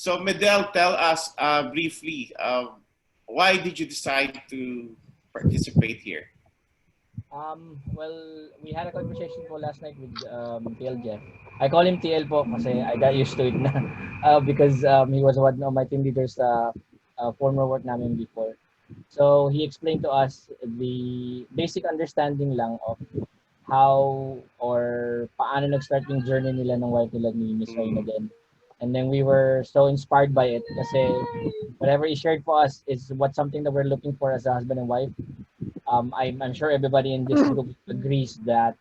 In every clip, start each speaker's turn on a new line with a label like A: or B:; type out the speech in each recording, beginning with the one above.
A: So Medel, tell us briefly, why did you decide to participate here?
B: Well, we had a conversation po last night with TL Jeff. I call him TL po kasi I got used to it na because he was one of my team leaders former work namin before. So he explained to us the basic understanding lang of how or paano nag-start yung journey nila ng wife nila ni Miss Reyna din. And then we were so inspired by it kasi whatever he shared for us is what something that we're looking for as a husband and wife. I'm sure everybody in this group agrees that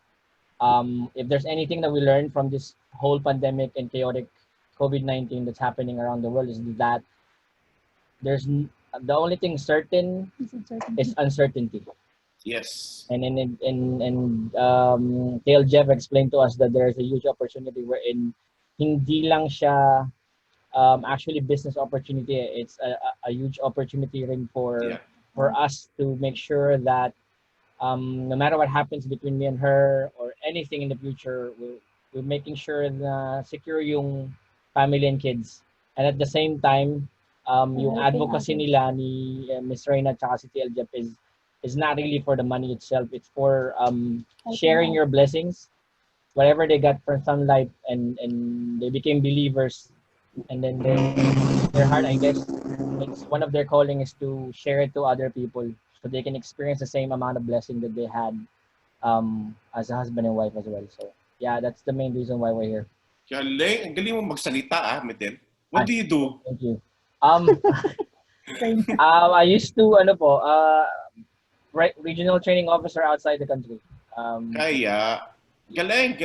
B: if there's anything that we learned from this whole pandemic and chaotic COVID-19 that's happening around the world is that the only thing certain is uncertainty.
A: Yes.
B: And Dale Jeff explained to us that there's a huge opportunity wherein hindi lang siya actually business opportunity. It's a huge opportunity rin for us to make sure that no matter what happens between me and her or anything in the future, we're making sure na secure yung family and kids. And at the same time, yung advocacy nila ni Miss Reyna at si TL Jeff is not really for the money itself. It's for sharing your blessings, whatever they got from Sun Life, and they became believers. And then their heart, I guess, it's one of their calling is to share it to other people so they can experience the same amount of blessing that they had as a husband and wife as well. So yeah, that's the main reason why we're here.
A: Galing, ang galing mo magsalita Medel. What do you do?
B: Thank you. I used to regional training officer outside the country.
A: Kaya, galing.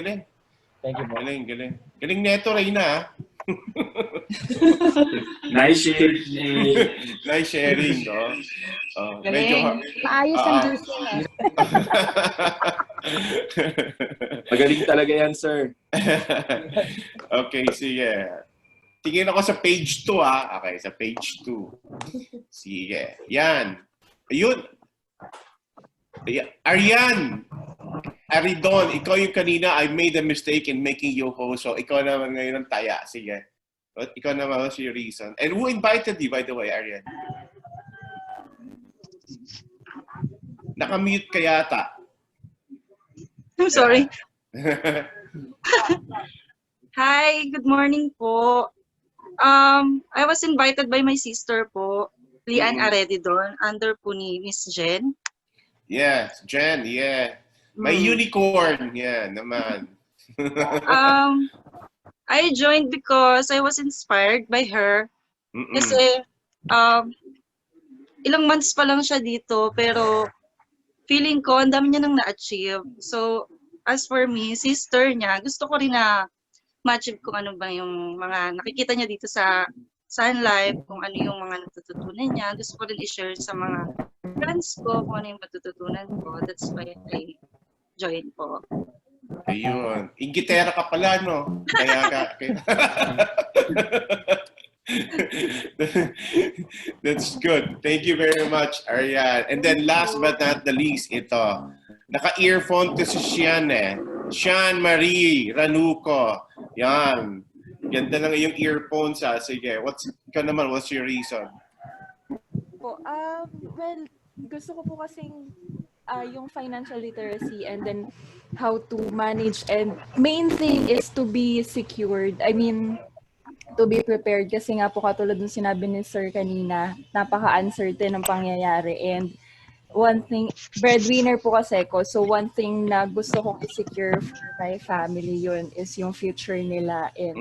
B: Thank you po.
A: Galing. Galing neto, Reyna.
C: Nice sharing.
A: Nice sharing, no? Medyo
D: maayos ang juicing eh.
C: Magaling talaga yan, sir.
A: Okay, sige. Tingin ako sa page 2, ha? Okay, sa page 2. Sige. Yan. Ayun. Arian! Aridon, ikaw yung kanina, I made a mistake in making you host. So, ikaw naman ngayon ang taya. Sige. Ikaw naman, what's your reason? And who invited you, by the way, Arian? Nakamute ka yata.
E: I'm sorry. Hi, good morning po. I was invited by my sister po, Lian Aredidon, under po ni Miss Jen.
A: Yes, Jen, yeah. May unicorn, yeah, naman.
E: I joined because I was inspired by her. Kasi ilang months pa lang siya dito, pero feeling ko ang dami niya nang na-achieve. So, as for me, sister niya, gusto ko rin na ma-achieve kung ano ba yung mga nakikita niya dito sa Sun Life, kung ano yung mga natututunan niya. Gusto ko rin i-share sa mga friends ko kung ano yung matututunan ko. That's why I joined po.
A: Ayun. Ingitera ka pala, no? Kaya ka... That's good. Thank you very much, Arian. And then last but not the least, ito. Naka-earphone to si Sian eh. Sian Marie Ranuco. Yan. Ganda lang yung earphones ha. Sige. Ikaw naman, what's your reason?
D: Well, gusto ko po kasing yung financial literacy and then how to manage, and main thing is to be secured. I mean, to be prepared kasi nga po katulad ng sinabi ni Sir kanina, napaka-uncertain ng pangyayari, and one thing, breadwinner po kasi ko, so one thing na gusto kong i-secure for my family yun is yung future nila and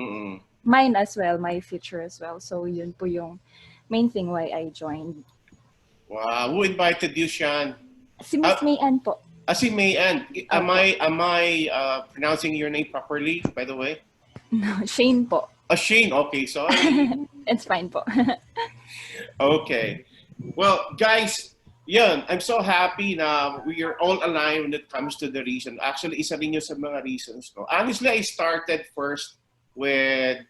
D: mine as well, my future as well. So yun po yung main thing why I joined.
A: Wow, who invited you, Sian?
D: Si Miss Mayan po.
A: Si Mayan. Am I pronouncing your name properly, by the way?
D: No, Shane po.
A: Shane. Okay, sorry.
D: It's fine po.
A: Okay. Well, guys, yun, I'm so happy na we are all aligned when it comes to the reason. Actually, isa rin yun sa mga reasons. No? Honestly, I started first with,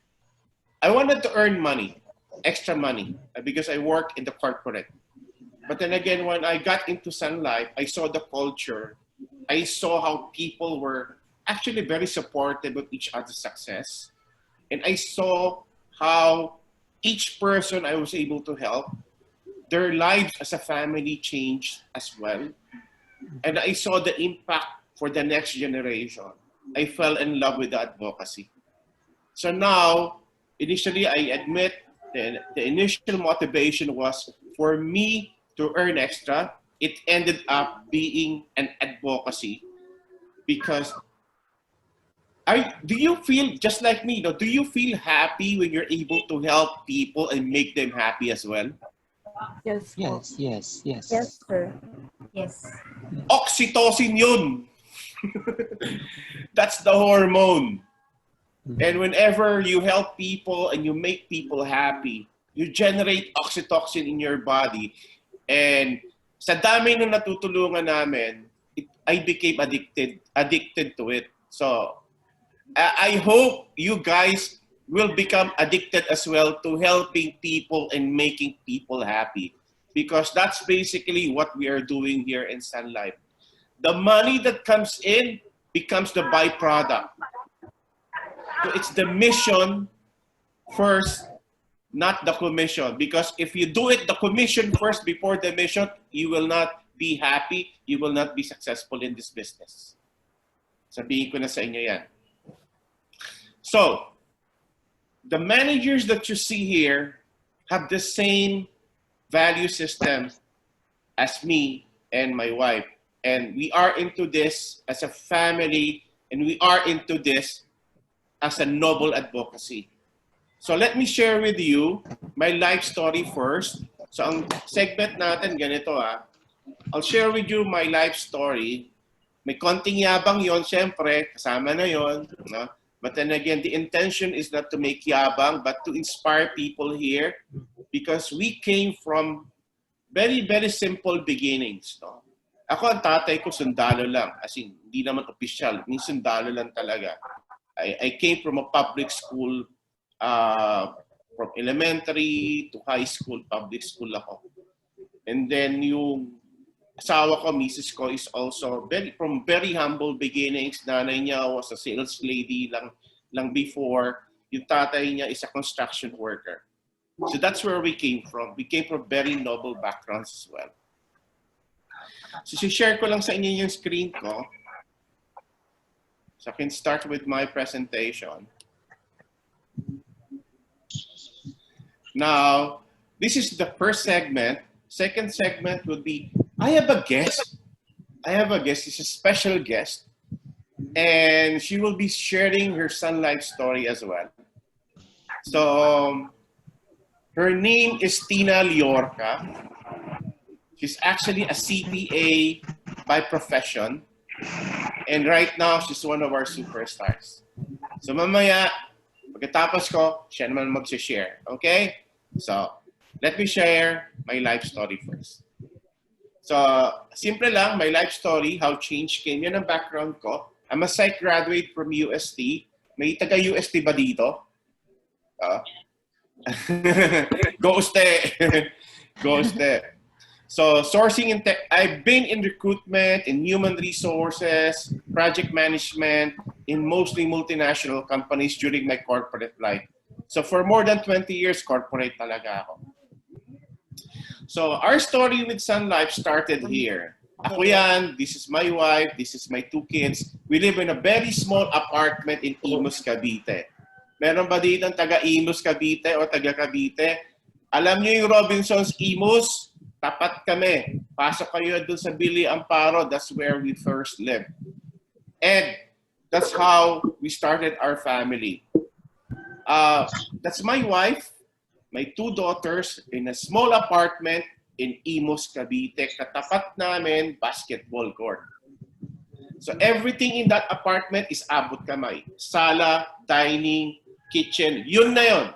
A: I wanted to earn money, extra money, because I work in the corporate. But then again, when I got into Sun Life, I saw the culture. I saw how people were actually very supportive of each other's success. And I saw how each person I was able to help, their lives as a family changed as well. And I saw the impact for the next generation. I fell in love with the advocacy. So now, initially, I admit the initial motivation was for me to earn extra. It ended up being an advocacy because do you feel just like me? Do you feel happy when you're able to help people and make them happy as well?
D: Yes po.
F: Yes.
G: Yes, sir. Yes.
A: Oxytocin yun. That's the hormone. And whenever you help people and you make people happy, you generate oxytocin in your body. And sa dami na natutulungan namin, I became addicted to it. So I hope you guys will become addicted as well to helping people and making people happy. Because that's basically what we are doing here in Sun Life. The money that comes in becomes the byproduct. So it's the mission first, not the commission. Because if you do it the commission first before the mission, you will not be happy, you will not be successful in this business. Sabihin ko na sa inyo yan. So, the managers that you see here have the same value system as me and my wife. And we are into this as a family, and we are into this as a noble advocacy. So let me share with you my life story first. So ang segment natin ganito I'll share with you my life story. May konting yabang yon, syempre, kasama na yon. No? But then again, the intention is not to make yabang, but to inspire people here because we came from very, very simple beginnings. No? Ako, ang tatay ko, sundalo lang. As in, hindi naman official. Yung sundalo lang talaga. I came from a public school, from elementary to high school, public school ako. And then yung asawa ko, Mrs. ko, is also from very humble beginnings. Nanay niya was a sales lady lang before. Yung tatay niya is a construction worker. So that's where we came from. We came from very noble backgrounds as well. So share ko lang sa inyo yung screen ko. So I can start with my presentation. Now, this is the first segment. Second segment would be, I have a guest. It's a special guest. And she will be sharing her Sun Life story as well. So, her name is Tina Liorca. She's actually a CPA by profession. And right now, she's one of our superstars. So mamaya, pagkatapos ko, siya naman mag-share. Okay? So, let me share my life story first. So, simple lang, my life story, how change came. Yan ang background ko. I'm a psych graduate from UST. May taga-UST ba dito? Ghoste. Ghoste. So, sourcing and tech, I've been in recruitment, in human resources, project management, in mostly multinational companies during my corporate life. So, for more than 20 years, corporate talaga ako. So, our story with Sun Life started here. Ako yan, this is my wife, this is my two kids. We live in a very small apartment in Imus, Cavite. Meron ba dito ang taga-Imus, Cavite o taga-Cavite? Alam niyo yung Robinson's Imus? Tapat kami. Pasok kayo doon sa Billy Amparo. That's where we first lived. And that's how we started our family. That's my wife, my two daughters in a small apartment in Imus, Cavite. Katapat namin, basketball court. So everything in that apartment is abot kamay. Sala, dining, kitchen, yun na yun.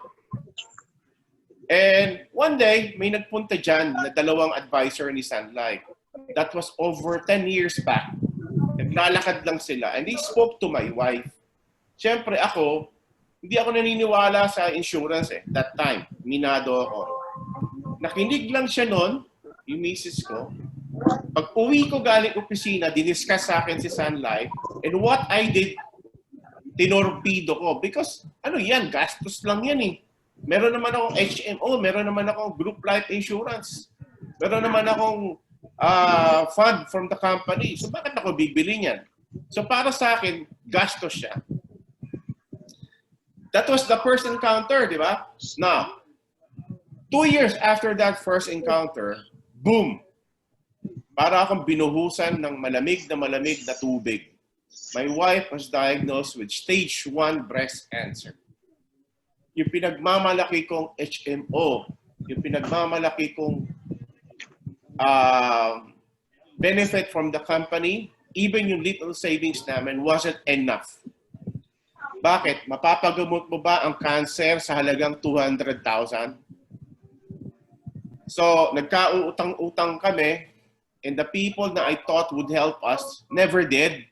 A: And one day, may nagpunta dyan na dalawang advisor ni Sun Life. That was over 10 years back. Naglalakad lang sila. And they spoke to my wife. Siyempre ako, hindi ako naniniwala sa insurance that time. Minado ako. Nakinig lang siya noon, yung misis ko. Pag uwi ko galing opisina, diniscuss sa akin si Sun Life. And what I did, tinorpido ko. Because ano yan, gastos lang yan eh. Meron naman akong HMO, meron naman akong group life insurance. Meron naman akong fund from the company. So bakit ako bibili niyan? So para sa akin, gastos siya. That was the first encounter, di ba? Now, 2 years after that first encounter, boom! Para akong binuhusan ng malamig na tubig. My wife was diagnosed with stage 1 breast cancer. Yung pinagmamalaki kong HMO, yung pinagmamalaki kong benefit from the company, even yung little savings namin wasn't enough. Bakit? Mapapagamot mo ba ang cancer sa halagang 200,000? So, nagkautang-utang kami, and the people na I thought would help us never did.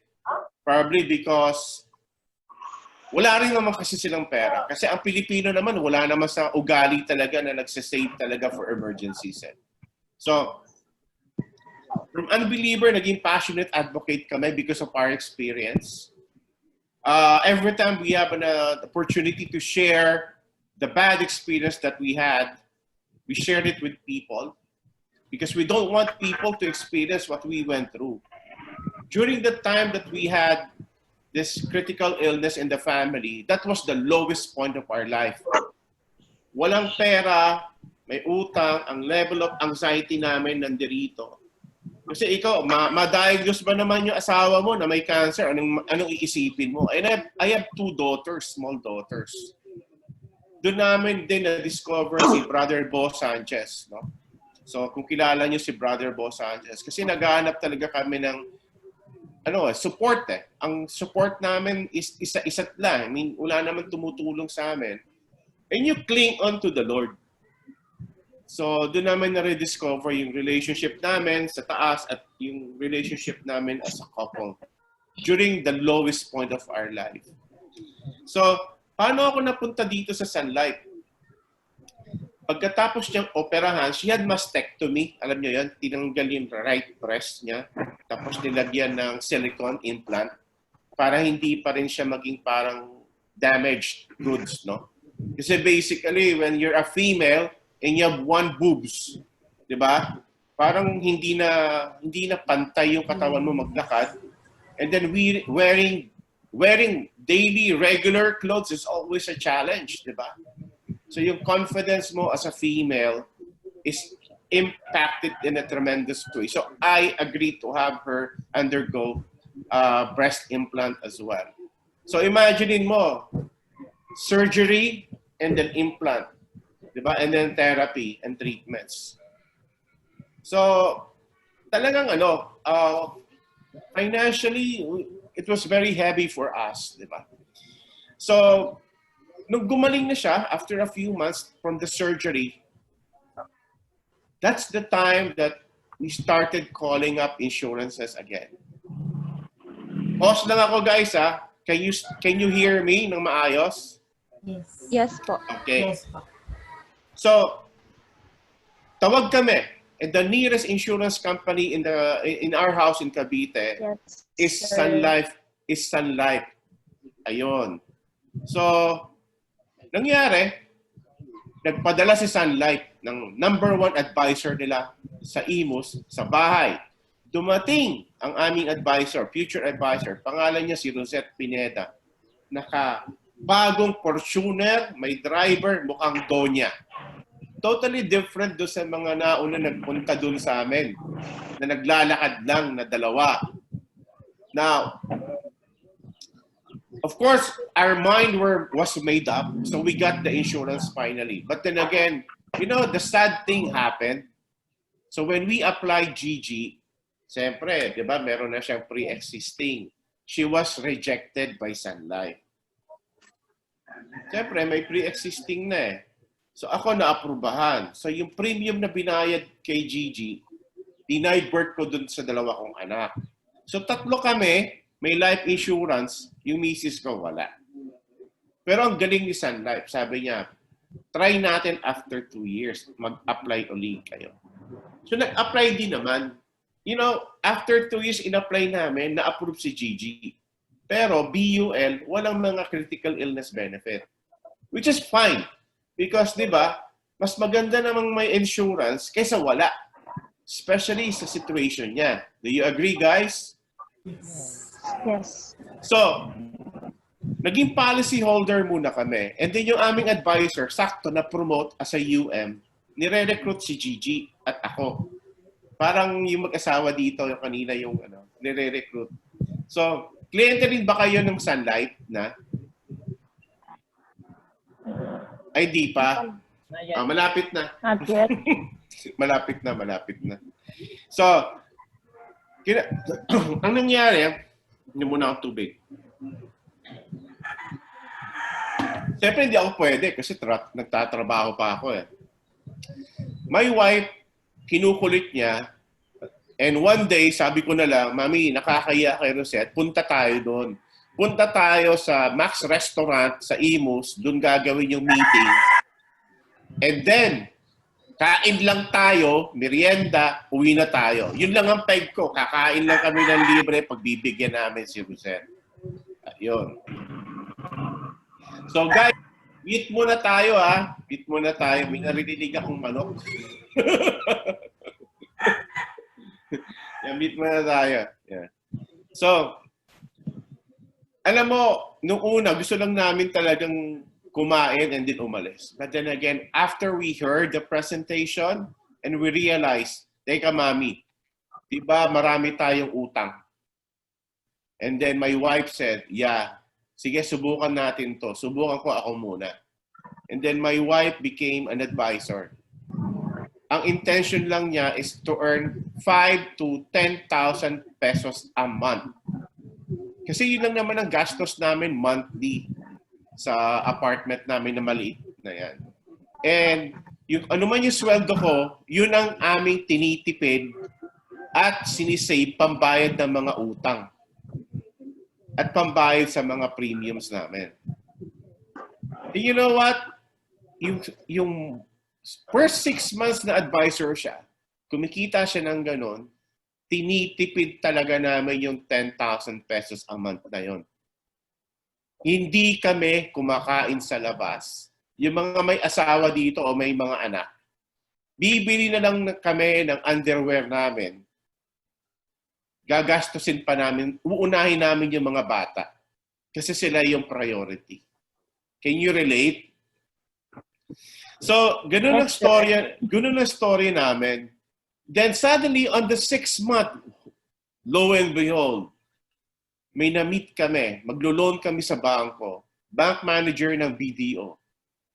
A: Probably because wala rin naman kasi silang pera. Kasi ang Pilipino naman, wala naman sa ugali talaga na nagsasave talaga for emergencies. So, from unbeliever, naging passionate advocate kami because of our experience. Every time we have an opportunity to share the bad experience that we had, we shared it with people because we don't want people to experience what we went through. During the time that we had this critical illness in the family, that was the lowest point of our life. Walang pera, may utang, ang level of anxiety namin nandirito. Kasi ikaw, ma-diagnose ba naman yung asawa mo na may cancer? Anong iisipin mo? And I have 2 daughters, small daughters. Doon namin din na-discover si Brother Bo Sanchez. No? So kung kilala niyo si Brother Bo Sanchez, kasi naghahanap talaga kami ng support eh. Ang support namin is isa't lang. I mean, wala naman tumutulong sa amin. And you cling on to the Lord. So, doon namin na-rediscover yung relationship namin sa taas at yung relationship namin as a couple during the lowest point of our life. So, paano ako napunta dito sa Sunlight? Pagkatapos niyang operahan, she had mastectomy. Alam niyo yan, tinanggal yung right breast niya. Tapos nilagyan ng silicone implant para hindi pa rin siya maging parang damaged goods, no? Kasi basically, when you're a female and you have 1 boobs, di ba? Parang hindi na pantay yung katawan mo maglakad. And then wearing daily, regular clothes is always a challenge, di ba? So yung confidence mo as a female is impacted in a tremendous way. So I agreed to have her undergo breast implant as well. So imaginein mo, surgery and then implant, diba? And then therapy and treatments. So talagang financially, it was very heavy for us, diba? So nung gumaling na siya, after a few months from the surgery, that's the time that we started calling up insurances again. Pause lang ako guys ha. Can you hear me ng maayos?
G: Yes.
D: Yes po.
A: Okay.
G: Yes po.
A: So, tawag kami. And the nearest insurance company in our house in Cavite
D: Yes,
A: is
D: sir.
A: Sun Life. Ayun. So, nangyari, nagpadala si Sun Life ng number 1 advisor nila sa Imus sa bahay. Dumating ang aming advisor, future advisor, pangalan niya si Rosette Pineda. Bagong Fortuner, may driver, mukhang Donya. Totally different doon sa mga nauna nagpunta doon sa amin na naglalakad lang na 2. Now, of course, our mind was made up, so we got the insurance finally. But then again, the sad thing happened. So when we applied GG, siyempre, di ba, meron na siyang pre-existing. She was rejected by Sun Life. Siyempre, may pre-existing na eh. So ako na-aprubahan. So yung premium na binayad kay GG, dinivert ko dun sa 2 kong anak. So 3 kami, may life insurance, yung misis ko wala. Pero ang galing ni Sun Life, sabi niya, try natin after 2 years, mag-apply ulit kayo. So nag-apply din naman. After 2 years in-apply namin, na-approve si GG. Pero BUL, walang mga critical illness benefit. Which is fine. Because, di ba, mas maganda namang may insurance kaysa wala. Especially sa situation niya. Do you agree, guys?
G: Yes.
A: So, naging policy holder muna kami. And then yung aming advisor, sakto na promote as a UM, nire-recruit si Gigi at ako. Parang yung mag-asawa dito, yung kanina yung nire-recruit. So, kliyente rin ba kayo ng Sunlight na? Ay, di pa. Malapit na.
G: Not yet.
A: malapit na. So, ang nangyari, hindi muna akong tubig. Siyempre, hindi ako pwede kasi nagtatrabaho pa ako eh. My wife, kinukulit niya, and one day, sabi ko na lang, Mami, nakakaya kay Rosette, punta tayo doon. Punta tayo sa Max Restaurant sa Imus, doon gagawin yung meeting. And then, kain lang tayo, merienda, uwi na tayo. Yun lang ang peg ko. Kakain lang kami ng libre, pagbibigyan namin si Rosette. Yun. So guys, meet muna tayo ha. Meet muna tayo. May narinig akong manok. Yeah, meet muna tayo. Yeah. So, alam mo, nung una, gusto lang namin talagang kumain and then umalis. But then again, after we heard the presentation and we realized, teka mami, diba marami tayong utang? And then my wife said, yeah, sige, subukan natin to. Subukan ko ako muna. And then my wife became an advisor. Ang intention lang niya is to earn 5 to 10,000 pesos a month. Kasi yun lang naman ang gastos namin monthly sa apartment namin na maliit na yan. And yung ano man yung sweldo ko, yun ang aming tinitipid at sinisave pambayad ng mga utang at pambayad sa mga premiums namin. And you know what? Yung first 6 months na advisor siya, kumikita siya ng ganon, tinitipid talaga namin yung 10,000 pesos a month na yon. Hindi kami kumakain sa labas. Yung mga may asawa dito o may mga anak, bibili na lang kami ng underwear namin. Gagastusin pa namin, uunahin namin yung mga bata. Kasi sila yung priority. Can you relate? So, ganun ang story namin. Then suddenly, on the 6th month, lo and behold, may na-meet kami, maglo-loan kami sa bangko, bank manager ng BDO,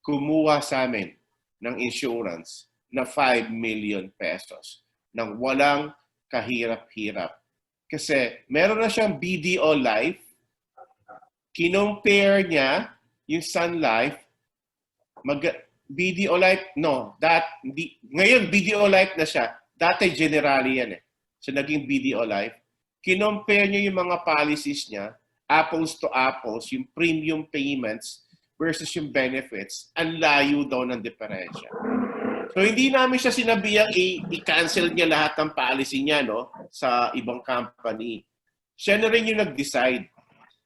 A: kumuha sa amin ng insurance na 5 million pesos nang walang kahirap-hirap. Kasi meron na siyang BDO Life, kinompare niya yung Sun Life, BDO Life, ngayon BDO Life na siya, dati Generali yan eh. So naging BDO Life. Kinompare niya yung mga policies niya, apples to apples, yung premium payments versus yung benefits, ang layo daw ng diferensya. So hindi namin siya sinabihang i-cancel niya lahat ng policy niya sa ibang company. Siya na rin yung nag-decide.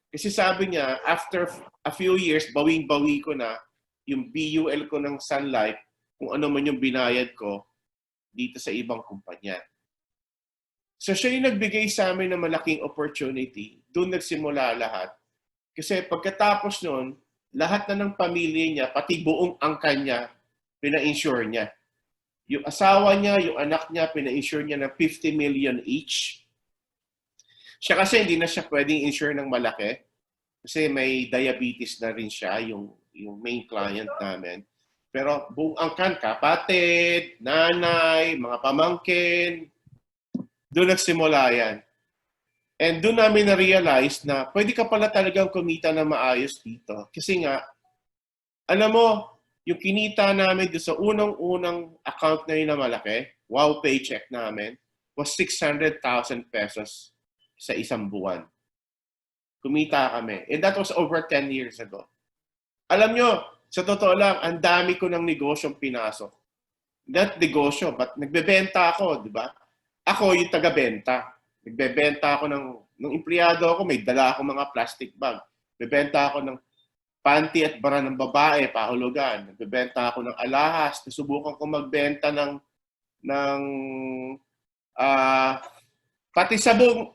A: Kasi sabi niya, after a few years, bawing-bawi ko na yung BUL ko ng Sun Life, kung ano man yung binayad ko dito sa ibang kumpanya. So siya yung nagbigay sa amin ng malaking opportunity. Doon nagsimula lahat. Kasi pagkatapos nun, lahat na ng pamilya niya, pati buong angkan niya, pina-insure niya. Yung asawa niya, yung anak niya, pina-insure niya ng 50 million each. Siya kasi hindi na siya pwedeng insure ng malaki. Kasi may diabetes na rin siya, yung main client namin. Pero buong angkan, kapatid, nanay, mga pamangkin, doon nagsimula yan. And doon namin na-realize na pwede ka pala talagang kumita na maayos dito. Kasi nga, alam mo, yung kinita namin doon sa unang-unang account na yun na malaki, wow paycheck namin, was 600,000 pesos sa isang buwan. Kumita kami. And that was over 10 years ago. Alam nyo, sa totoo lang, ang dami ko ng negosyong pinasok. Not negosyo, but nagbebenta ako, di ba? Ako yung taga-benta. Nagbebenta ako ng empleyado ako, may dala ako mga plastic bag. Bebenta ako ng panty at bra ng babae, pahulugan. Nagbebenta ako ng alahas. Nasubukan ko magbenta ng pati sabong,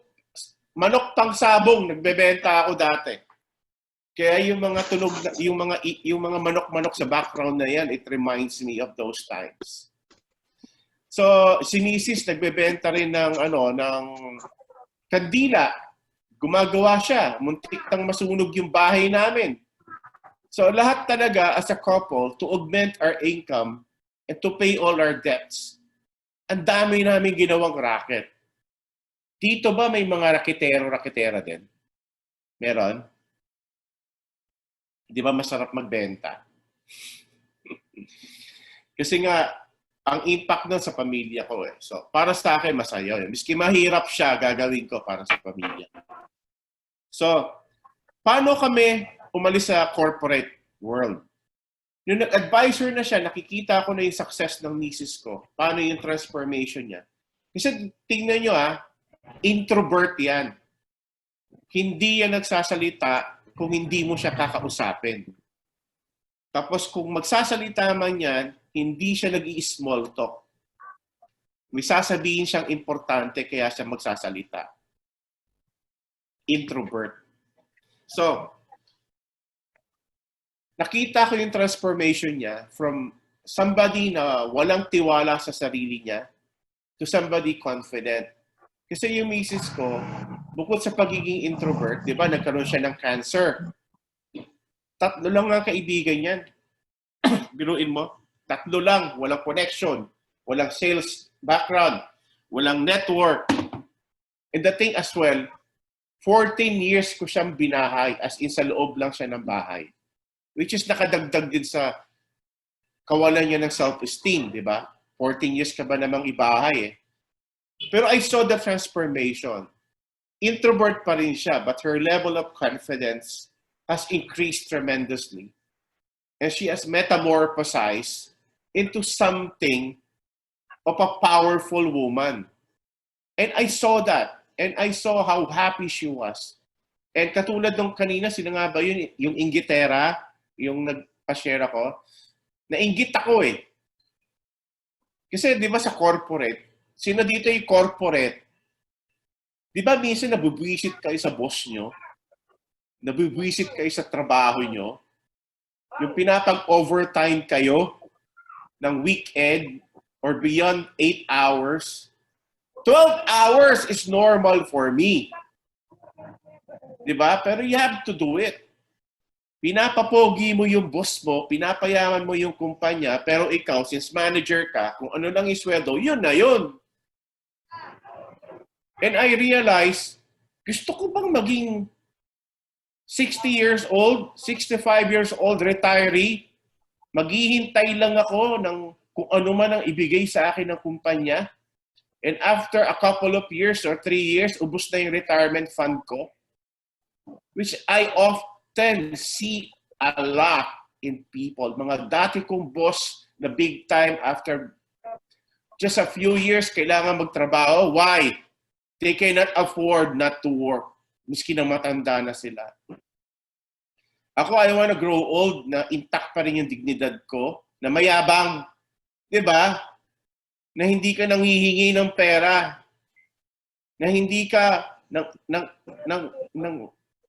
A: manok pang sabong, nagbebenta ako dati. Kaya yung mga tunog, yung mga manok-manok sa background na yan, it reminds me of those times. So, si Mrs. nagbebenta rin ng kandila. Gumagawa siya. Muntik nang masunog yung bahay namin. So, lahat talaga as a couple to augment our income and to pay all our debts. Ang dami namin ginawang racket. Dito ba may mga raketero-raketera din? Meron? Di ba masarap magbenta? Kasi nga, ang impact nun sa pamilya ko eh. So, para sa akin, masaya yun. Miski mahirap siya, gagawin ko para sa pamilya. So, paano kami umalis sa corporate world? Nung nag-advisor na siya, nakikita ko na yung success ng misis ko. Paano yung transformation niya. Kasi tingnan nyo introvert yan. Hindi yan nagsasalita kung hindi mo siya kakausapin. Tapos kung magsasalita man yan, hindi siya nag-i-small talk. May sasabihin siyang importante kaya siya magsasalita. Introvert. So, nakita ko yung transformation niya from somebody na walang tiwala sa sarili niya to somebody confident. Kasi yung misis ko, bukod sa pagiging introvert, di ba, nagkaroon siya ng cancer. 3 lang nga kaibigan yan. Biruin mo, 3 lang, walang connection, walang sales background, walang network. And the thing as well, 14 years ko siyang binahay, as in sa loob lang siya ng bahay. Which is nakadagdag din sa kawalan niya ng self-esteem, di ba? 14 years ka ba namang ibahay eh. Pero I saw the transformation. Introvert pa rin siya, but her level of confidence has increased tremendously. And she has metamorphosized into something of a powerful woman. And I saw that. And I saw how happy she was. And katulad nung kanina, sino nga ba yun? Yung inggitera, yung nagpa-share ako, nainggit ako eh. Kasi di ba sa corporate, sino dito yung corporate? Di ba minsan nabubwisit kayo sa boss nyo? Nabubwisit kayo sa trabaho nyo? Yung pinapag-overtime kayo ng weekend or beyond 8 hours? 12 hours is normal for me. Di ba? Pero you have to do it. Pinapapogi mo yung boss mo, pinapayaman mo yung kumpanya, pero ikaw, since manager ka, kung ano lang isweldo, yun na yun. And I realized, gusto ko bang maging 60 years old, 65 years old, retiree, maghihintay lang ako ng kung ano man ang ibigay sa akin ng kumpanya, and after a couple of years or 3 years, ubos na yung retirement fund ko, which I often see a lot in people. Mga dati kong boss na big time, after just a few years, kailangan magtrabaho. Why? They cannot afford not to work. Miski na matanda na sila. Ako, I wanna grow old na intact pa rin yung dignidad ko, na mayabang. Diba? Na hindi ka nanghihingi ng pera. Na hindi ka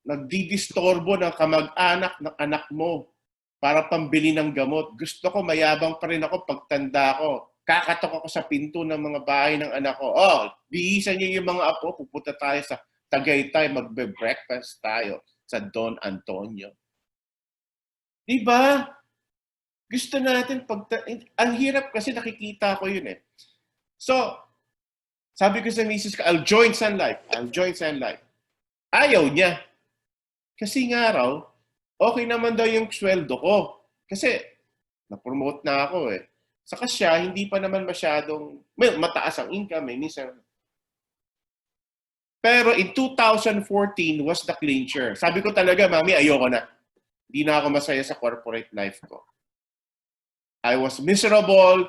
A: nagdidistorbo ng kamag-anak ng anak mo para pambili ng gamot. Gusto ko, mayabang pa rin ako pagtanda ko. Kakatok ako sa pinto ng mga bahay ng anak ko. Oh, bihisan niyo yung mga apo, pupunta tayo sa Tagaytay, magbe-breakfast tayo sa Don Antonio. Diba? Gusto natin ang hirap kasi nakikita ko yun eh. So, sabi ko sa misis ko, I'll join Sun Life. I'll join Sun Life. Ayaw niya. Kasi nga raw, okay naman daw yung sweldo ko. Kasi, na-promote na ako eh. Saka siya, hindi pa naman masyadong, mataas ang income eh. Minsan. Pero in 2014 was the clincher. Sabi ko talaga, mami, ayoko na. Hindi na ako masaya sa corporate life ko. I was miserable.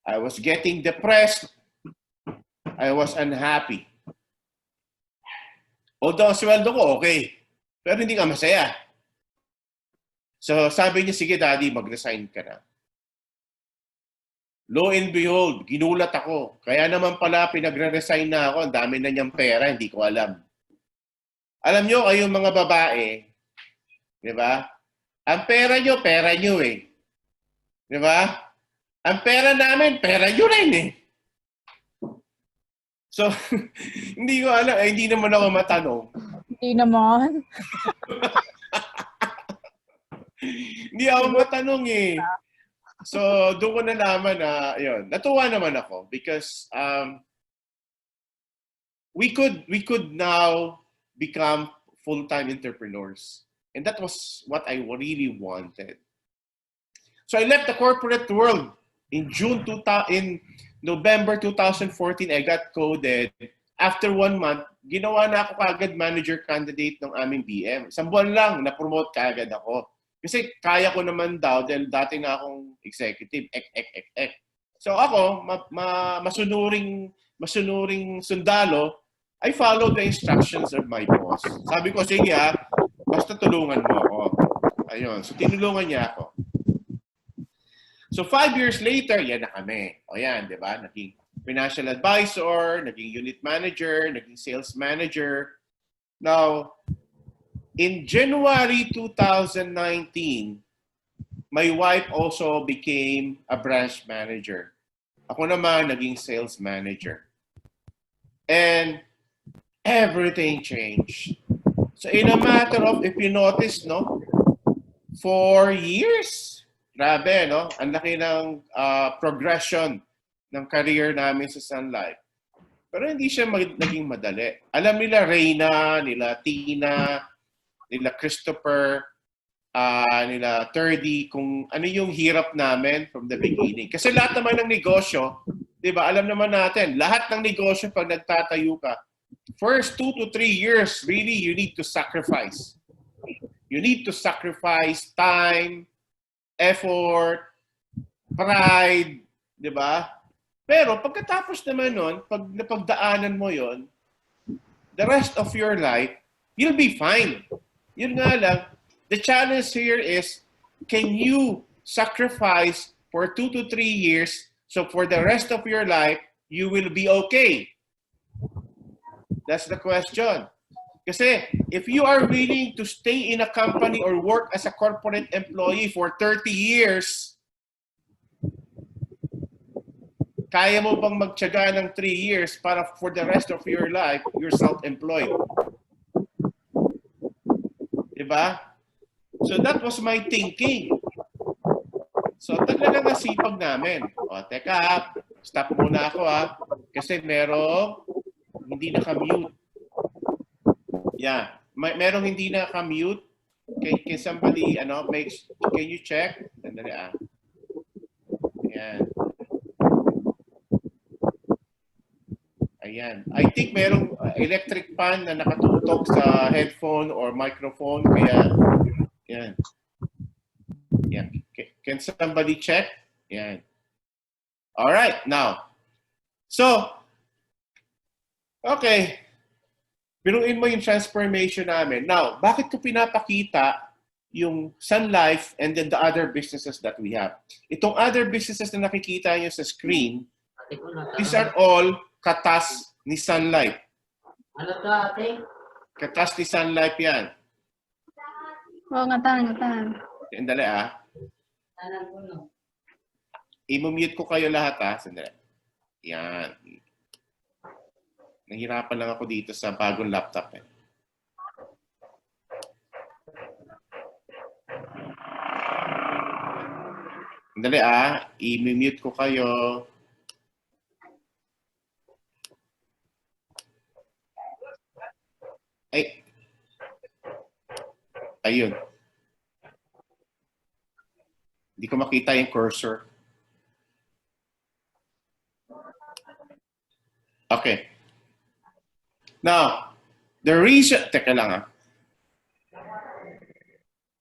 A: I was getting depressed. I was unhappy. Although ang sweldo ko, okay. Pero hindi ka masaya. So sabi niya, sige daddy, mag-resign ka na. Lo and behold, ginulat ako. Kaya naman pala pinagre-resign na ako. Ang dami na niyang pera, hindi ko alam. Alam niyo, kayong mga babae, di ba? Ang pera niyo eh. Di ba? Ang pera namin, pera niyo rin eh. So, hindi ko alam. Hindi naman ako matanong.
G: Hindi naman.
A: Hindi ako matanong eh. So, doon ko nalaman na, yun, natuwa naman ako because we could now become full-time entrepreneurs. And that was what I really wanted. So I left the corporate world in November 2014. I got coded. After 1 month, ginawa na ako kagad manager candidate ng aming BM. Isang buwan lang, na-promote kagad ako. Kasi kaya ko naman daw dahil dati nga akong executive. So ako, masunuring sundalo, I followed the instructions of my boss. Sabi ko, sige basta tulungan mo ako. Ayun, so tinulungan niya ako. So 5 years later, yan na kami. O yan, di ba? Naging financial advisor, naging unit manager, naging sales manager. Now, in January 2019, my wife also became a branch manager. Ako naman naging sales manager. And everything changed. So in a matter of, if you notice, no, 4 years, grabe, no? Ang laki ng progression ng career namin sa Sun Life. Pero hindi siya naging madali. Alam nila Reyna, nila Tina, nila Christopher, nila Thirdy, kung ano yung hirap namin from the beginning. Kasi lahat naman ng negosyo, di ba, alam naman natin, lahat ng negosyo pag nagtatayo ka, first 2 to 3 years, really, you need to sacrifice. You need to sacrifice time, effort, pride, di ba? Pero pagkatapos naman nun, pag napagdaanan mo yon, the rest of your life, you'll be fine. Yun nga lang, the challenge here is, can you sacrifice for 2 to 3 years so for the rest of your life, you will be okay? That's the question. Kasi if you are willing to stay in a company or work as a corporate employee for 30 years, kaya mo bang magtiyaga ng 3 years para for the rest of your life, you're self-employed? Diba? So that was my thinking. So talaga nasipag namin. O, teka, stop muna ako kasi merong hindi naka-mute. Yeah. Merong hindi naka-mute. Can somebody, can you check? Sandali Ayan. Ayan. I think merong electric fan na nakatutok sa headphone or microphone. Kaya, yan. Yan. Can somebody check? Yan. All right. Now, so, okay. Biruin mo yung transformation namin. Now, bakit ko pinapakita yung Sun Life and then the other businesses that we have? Itong other businesses na nakikita nyo sa screen, these are all katas ni Sun Life.
F: Ano to, ate?
A: Katas ni Sun Life yan.
G: Oo, ngatan.
A: Sandali I-mute ko kayo lahat Sandali. Yan. Nahirapan lang ako dito sa bagong laptop Sandali i-mute ko kayo. Ayun. Hindi ko makita yung cursor. Okay. Now, the reason... Teka lang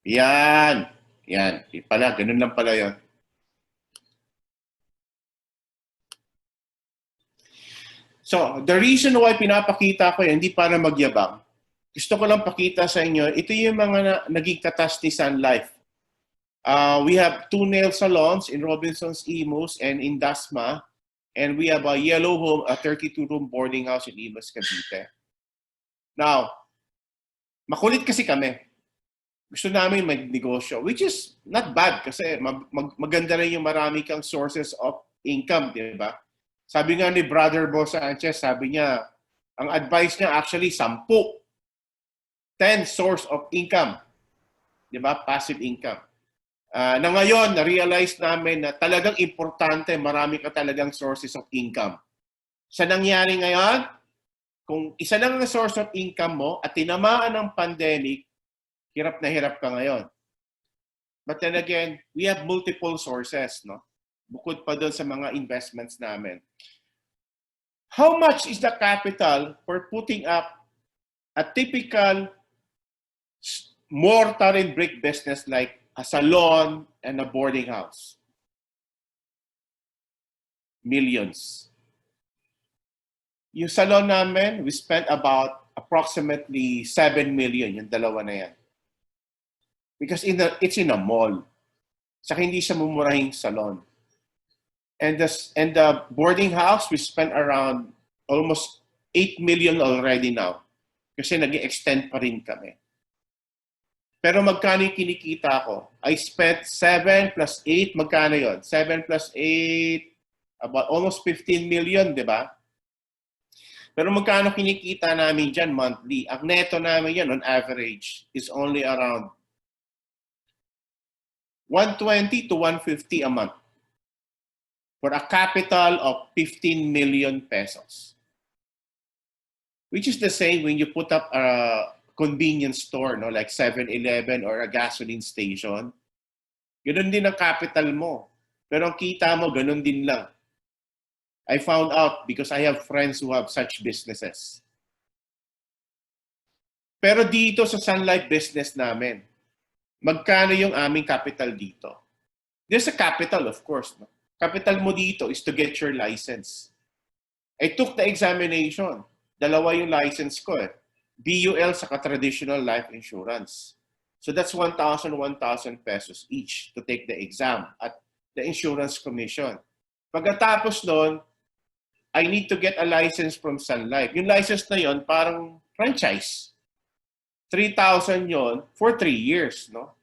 A: Yan. Ganun lang pala yun. So, the reason why pinapakita ko yan, hindi para magyabang. Gusto ko lang pakita sa inyo, ito yung mga naging katas ni Sun Life. We have 2 nail salons in Robinson's Imus and in Dasma. And we have a yellow home, a 32-room boarding house in Imus, Cavite. Now, makulit kasi kami. Gusto namin mag-negosyo, which is not bad kasi maganda rin yung marami kang sources of income, di ba? Sabi nga ni Brother Bo Sanchez, sabi niya, ang advice niya actually 10 source of income. Di ba? Passive income. Na ngayon, na-realize namin na talagang importante, marami ka talagang sources of income. Sa nangyari ngayon, kung isa lang ang source of income mo at tinamaan ng pandemic, hirap na hirap ka ngayon. But then again, we have multiple sources, no? Bukod pa doon sa mga investments namin. How much is the capital for putting up a typical mortar and brick business like a salon and a boarding house? Millions. Yung salon namin, we spent about approximately 7 million, yung dalawa na yan. Because it's in a mall. Saka hindi siya mumurahing salon. And the boarding house, we spent around almost 8 million already now. Kasi nag-extend pa rin kami. Pero magkano yung kinikita ko? I spent 7 plus 8, magkano yon? 7 plus 8, about almost 15 million, di ba? Pero magkano kinikita namin dyan monthly? Ang neto namin yan on average is only around 120 to 150 a month for a capital of 15 million pesos. Which is the same when you put up a convenience store, no, like 7-Eleven or a gasoline station. Ganun din ang capital mo. Pero ang kita mo, ganun din lang. I found out because I have friends who have such businesses. Pero dito sa Sun Life business namin, magkano yung aming capital dito? There's a capital, of course. No? Capital mo dito is to get your license. I took the examination. Dalawa yung license ko eh. BUL saka traditional life insurance. So that's 1,000 pesos each to take the exam at the insurance commission. Pagkatapos doon, I need to get a license from Sun Life. Yung license na yon parang franchise. 3,000 yon for 3 years, no?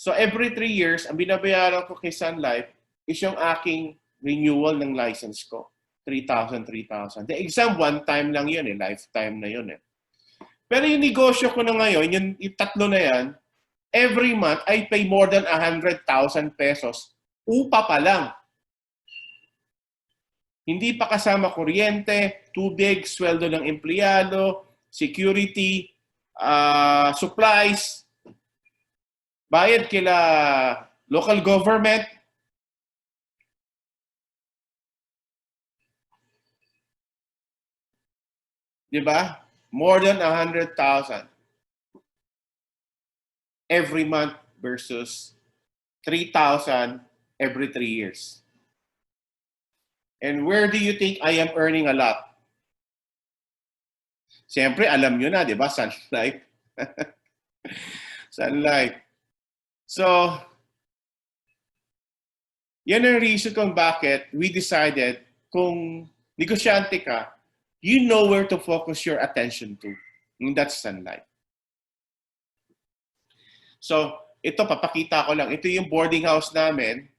A: So every 3 years, ang binabayaran ko kay Sun Life is yung aking renewal ng license ko. 3,000, 3,000. The exam, one time lang yun eh. Lifetime na yun eh. Pero yung negosyo ko na ngayon, yung tatlo na yan, every month, I pay more than 100,000 pesos. Upa pa lang. Hindi pa kasama kuryente, tubig, sweldo ng empleyado, security, supplies, bayad kila local government. Diba? More than 100,000 every month versus 3,000 every 3 years. And where do you think I am earning a lot? Siyempre, alam nyo na, di ba? Sun Life. Sun Life. So, yan ang reason kung bakit we decided kung negosyante ka, you know where to focus your attention to. And that's Sun Life. So, ito, papakita ko lang. Ito yung boarding house namin.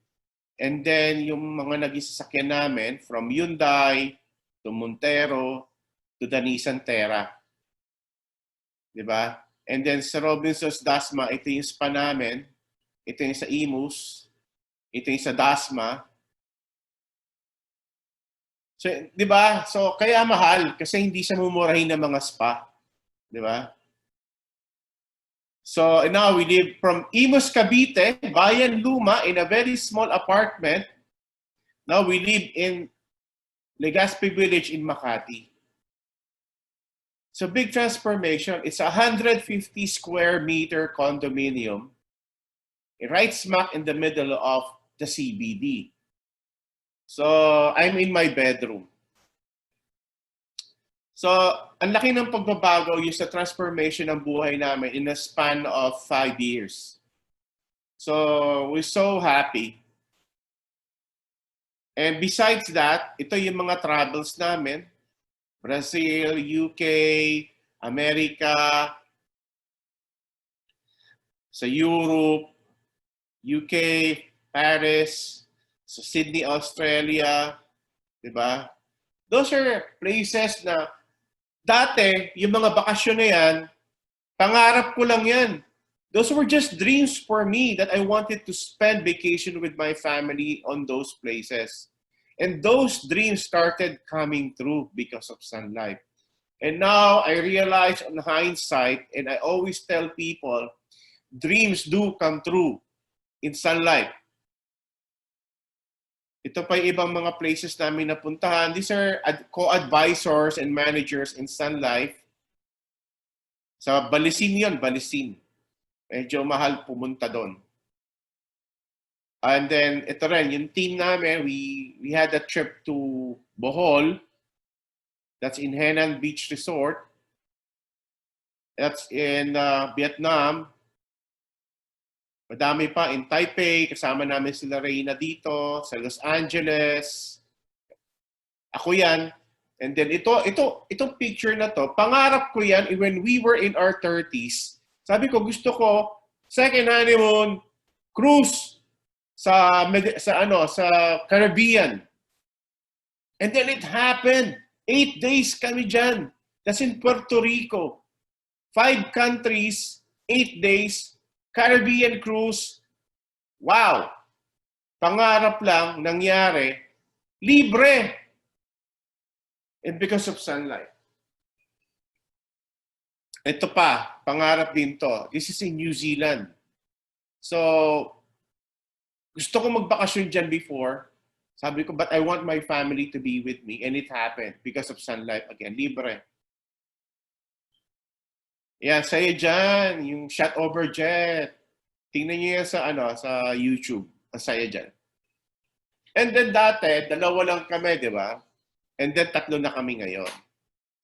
A: And then, yung mga naging sasakyan namin from Hyundai to Montero to the Nissan Terra. Diba? And then sa Robinson's Dasma, ito yung spa namin. Ito yung sa Imus. Ito yung sa Dasma. So, diba? So, kaya mahal kasi hindi siya mumurahin ng mga spa. Diba? So now we live from Imus, Cavite, Bayan Luma, in a very small apartment. Now we live in Legazpi Village in Makati. So big transformation. It's a 150 square meter condominium right smack in the middle of the CBD. So I'm in my bedroom. So, ang laki ng pagbabago yung sa transformation ng buhay namin in a span of 5 years. So, we're so happy. And besides that, ito yung mga travels namin. Brazil, UK, America, sa Europe, UK, Paris, sa Sydney, Australia, di ba? Those are places na dati, yung mga bakasyon na yan, pangarap ko lang yan. Those were just dreams for me that I wanted to spend vacation with my family on those places. And those dreams started coming true because of Sun Life. And now I realize on hindsight, and I always tell people, dreams do come true in Sun Life. Ito pa yung ibang mga places namin napuntahan. These are co-advisors and managers in Sun Life. Sa Balisin yun, Balisin. Medyo mahal pumunta doon. And then, ito rin, yung team namin, we had a trip to Bohol. That's in Henan Beach Resort. That's in Vietnam. Madami pa in Taipei. Kasama namin sila Reyna dito. Sa Los Angeles. Ako yan. And then itong picture na to, pangarap ko yan when we were in our 30s. Sabi ko, gusto ko, second honeymoon, cruise sa Caribbean. And then it happened. 8 days kami dyan. That's in Puerto Rico. 5 countries, 8 days, Caribbean cruise. Wow! Pangarap lang, nangyari. Libre! And because of Sun Life. Ito pa, pangarap din to. This is in New Zealand. So, gusto ko magbakasyon dyan before. Sabi ko, but I want my family to be with me. And it happened because of Sun Life. Again, libre. Yan, sa'yo dyan, yung shot over jet. Tingnan niyo yan sa YouTube. Ang saya dyan. And then dati, 2 lang kami, di ba? And then 3 na kami ngayon.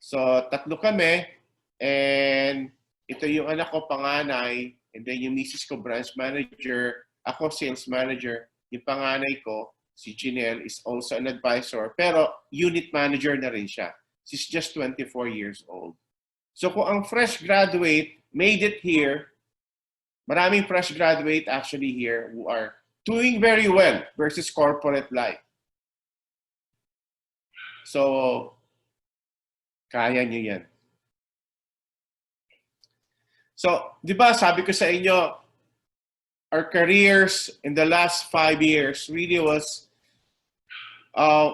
A: So, 3 kami. And ito yung anak ko, panganay. And then yung misis ko, branch manager. Ako, sales manager. Yung panganay ko, si Janelle, is also an advisor. Pero unit manager na rin siya. She's just 24 years old. So kung ang fresh graduate made it here, maraming fresh graduate actually here who are doing very well versus corporate life. So, kaya nyo yan. So, di ba sabi ko sa inyo, our careers in the last 5 years really was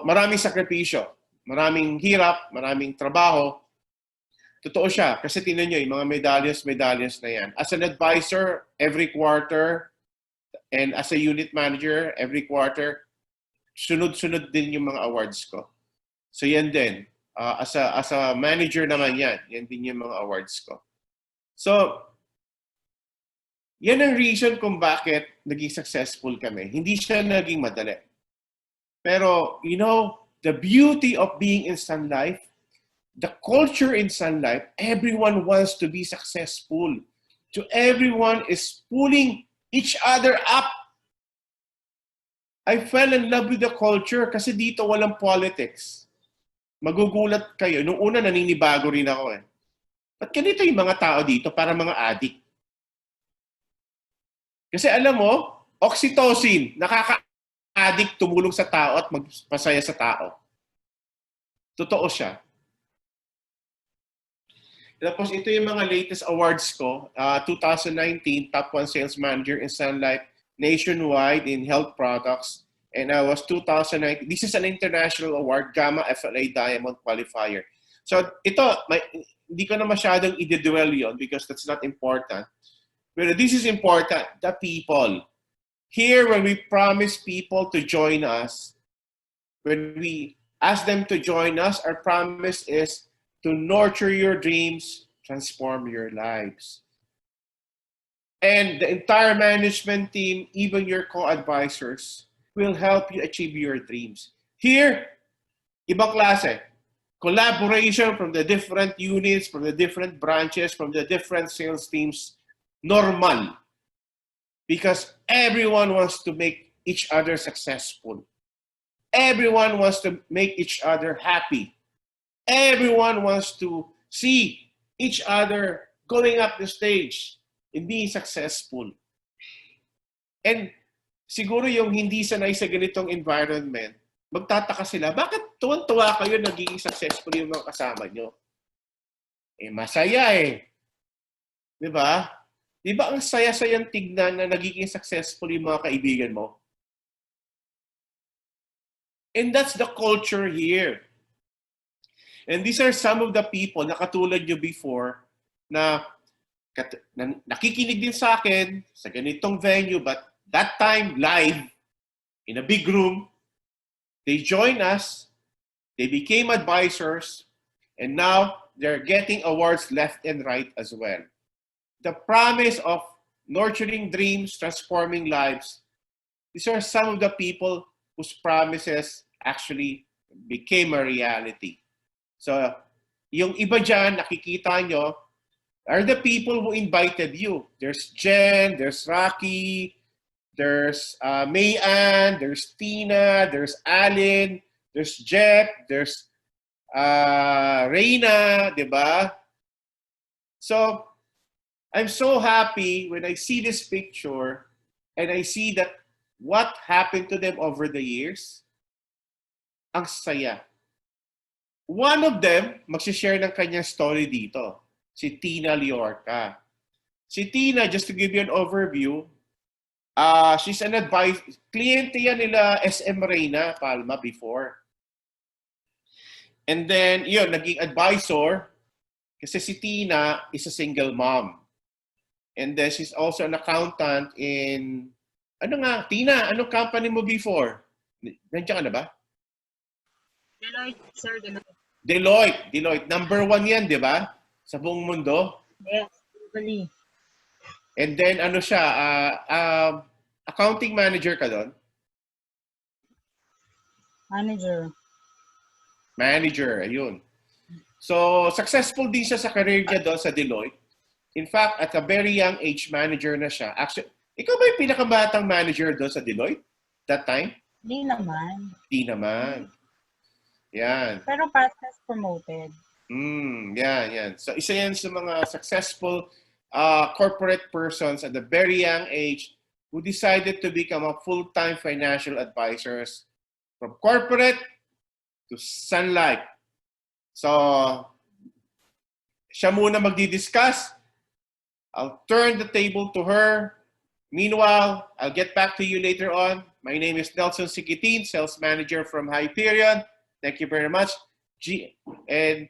A: maraming sakripisyo, maraming hirap, maraming trabaho. Totoo siya. Kasi tingnan nyo, yung mga medalyas na yan. As an advisor, every quarter, and as a unit manager, every quarter, sunod-sunod din yung mga awards ko. So yan din. As a manager naman yan. Yan din yung mga awards ko. So, yan ang reason kung bakit naging successful kami. Hindi siya naging madali. Pero, you know, the beauty of being in Sun Life, the culture in Sun Life, everyone wants to be successful. So everyone is pulling each other up. I fell in love with the culture kasi dito walang politics. Magugulat kayo. Nung una naninibago rin ako eh. Ba't ganito yung mga tao dito para mga addict? Kasi alam mo, oxytocin, nakaka-addict tumulong sa tao at magpasaya sa tao. Totoo siya. Tapos ito yung mga latest awards ko. 2019, Top 1 Sales Manager in Sun Life nationwide in health products. And I was 2019. This is an international award, Gamma FLA Diamond Qualifier. So ito, hindi ko na masyadong i-dwell yun because that's not important. But this is important, the people. Here, when we promise people to join us, when we ask them to join us, our promise is to nurture your dreams, transform your lives. And the entire management team, even your co-advisors, will help you achieve your dreams. Here, ibang klase. Collaboration from the different units, from the different branches, from the different sales teams, normal. because everyone wants to make each other successful. Everyone wants to make each other happy. Everyone wants to see each other going up the stage and being successful. And siguro yung hindi sanay sa ganitong environment, magtataka sila, bakit tuwan-tuwa kayo nagiging successful yung mga kasama nyo? Eh, masaya eh. Di ba? Di ba ang saya-sayang tignan na nagiging successful yung mga kaibigan mo? And that's the culture here. And these are some of the people na katulad nyo before na nakikinig din sa akin sa ganitong venue, but that time live in a big room. They joined us, they became advisors, and now they're getting awards left and right as well. The promise of nurturing dreams, transforming lives, these are some of the people whose promises actually became a reality. So, yung iba dyan, nakikita nyo, are the people who invited you. There's Jen, there's Rocky, there's Mayan, there's Tina, there's Alin, there's Jeff, there's Reina, di ba? So, I'm so happy when I see this picture and I see that what happened to them over the years. Ang saya. One of them, magsishare ng kanyang story dito. Si Tina Liorca. Si Tina, just to give you an overview, she's an advisor. Kliyente yan nila SM Reina Palma before. And then, yun, naging advisor kasi si Tina is a single mom. And then she's also an accountant in, Tina, anong company mo before? Nandiyan ka na ba?
H: Deloitte, sir,
A: Deloitte. Number 1 yan, di ba? Sa buong mundo.
H: Yes, globally.
A: And then, accounting manager ka doon? Manager, ayun. So, successful din siya sa career niya doon sa Deloitte. In fact, at a very young age, manager na siya. Actually, ikaw ba yung pinakabatang manager doon sa Deloitte that time?
H: Hindi naman.
A: Di naman. Yan.
H: Pero fast promoted.
A: Yan. So, isa yan sa mga successful corporate persons at a very young age who decided to become a full-time financial advisors from corporate to Sun Life. So, siya muna magdi-discuss. I'll turn the table to her. Meanwhile, I'll get back to you later on. My name is Nelson Sequitin, Sales Manager from Hyperion. Thank you very much. And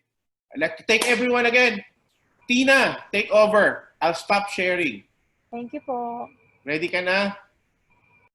A: I'd like to thank everyone again. Tina, take over. I'll stop sharing.
G: Thank you po.
A: Ready ka na?